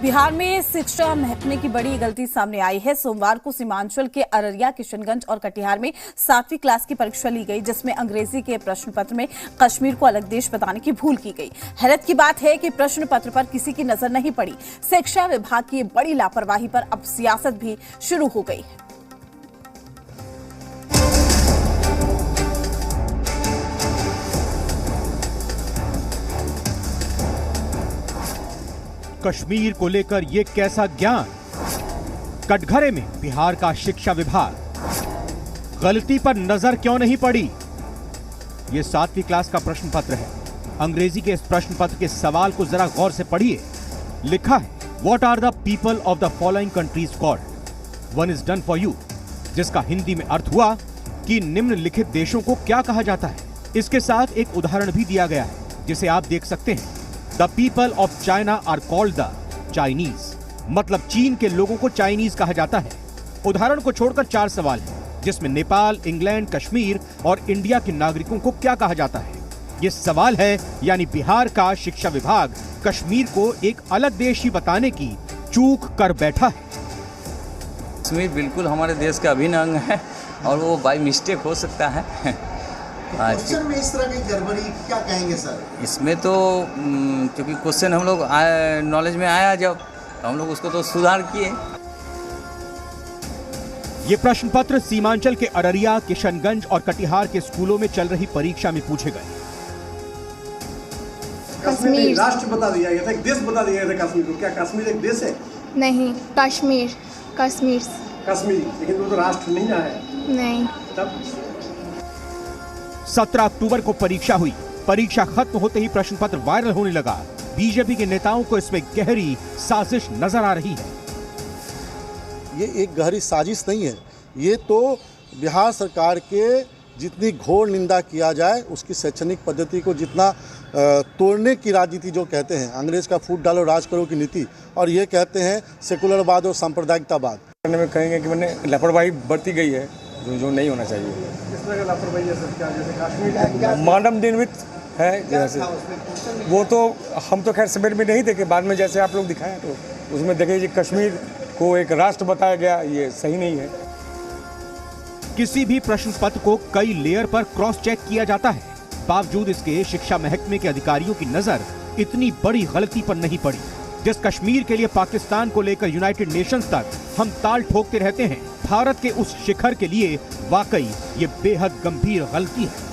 बिहार में शिक्षा महकमे की बड़ी गलती सामने आई है। सोमवार को सीमांचल के अररिया, किशनगंज और कटिहार में 7वीं क्लास की परीक्षा ली गई, जिसमें अंग्रेजी के प्रश्न पत्र में कश्मीर को अलग देश बताने की भूल की गई। हैरत की बात है कि प्रश्न पत्र पर किसी की नजर नहीं पड़ी। शिक्षा विभाग की बड़ी लापरवाही पर अब सियासत भी शुरू हो गई है। कश्मीर को लेकर ये कैसा ज्ञान? कटघरे में बिहार का शिक्षा विभाग, गलती पर नजर क्यों नहीं पड़ी? ये 7वीं क्लास का प्रश्न पत्र है। अंग्रेजी के इस प्रश्न पत्र के सवाल को जरा गौर से पढ़िए। लिखा है, what are the people of the following countries called? One is done for you, जिसका हिंदी में अर्थ हुआ कि निम्नलिखित देशों को क्या कहा जाता है। इसके साथ एक उदाहरण भी दिया गया है, जिसे आप देख सकते हैं। The people of China are called the Chinese, मतलब चीन के लोगों को चाइनीज कहा जाता है। उदाहरण को छोड़कर 4 सवाल हैं, जिसमें नेपाल, इंग्लैंड, कश्मीर और इंडिया के नागरिकों को क्या कहा जाता है। ये सवाल है, यानी बिहार का शिक्षा विभाग कश्मीर को एक अलग देश ही बताने की चूक कर बैठा है। कश्मीर बिल्कुल हमारे देश का अभिन्न अंग है और वो बाय मिस्टेक हो सकता है। क्वेश्चन में इस तरह की गड़बड़ी क्या कहेंगे सर? इसमें तो क्योंकि क्वेश्चन हम लोग नॉलेज में आया जब, तो हम लोग उसको तो सुधार किए। ये प्रश्न पत्र सीमांचल के अररिया, किशनगंज और कटिहार के स्कूलों में चल रही परीक्षा में पूछे गए। कश्मीर राष्ट्र बता दिया गया था, एक देश बता दिया गया था कश्मीर को। क्या कश्मीर एक देश है? नहीं, कश्मीर लेकिन वो तो राष्ट्र नहीं ना है। नहीं। तब 17 अक्टूबर को परीक्षा हुई। परीक्षा खत्म होते ही प्रश्न पत्र वायरल होने लगा। बीजेपी के नेताओं को इसमें गहरी साजिश नजर आ रही है। ये एक गहरी साजिश नहीं है, ये तो बिहार सरकार के जितनी घोर निंदा किया जाए, उसकी शैक्षणिक पद्धति को जितना तोड़ने की राजनीति जो कहते हैं, अंग्रेज का फूट डालो राज करो की नीति, और ये कहते हैं सेकुलरवाद और सांप्रदायिकतावाद। करने में कहेंगे कि मैंने लापरवाही बरती गई है, जो नहीं होना चाहिए। किस तरह का लापरवाही है सर? क्या जैसे कश्मीर मानव निर्मित है, जैसे वो तो हम तो खैर सवेर में नहीं देखे, बाद में जैसे आप लोग दिखाएं तो उसमें देखे कि कश्मीर को एक राष्ट्र बताया गया, ये सही नहीं है। किसी भी प्रश्न पत्र को कई लेयर पर क्रॉस चेक किया जाता है, बावजूद इसके शिक्षा महकमे के अधिकारियों की नजर इतनी बड़ी गलती पर नहीं पड़ी। जिस कश्मीर के लिए पाकिस्तान को लेकर यूनाइटेड नेशंस तक हम ताल ठोकते रहते हैं, भारत के उस शिखर के लिए वाकई ये बेहद गंभीर गलती है।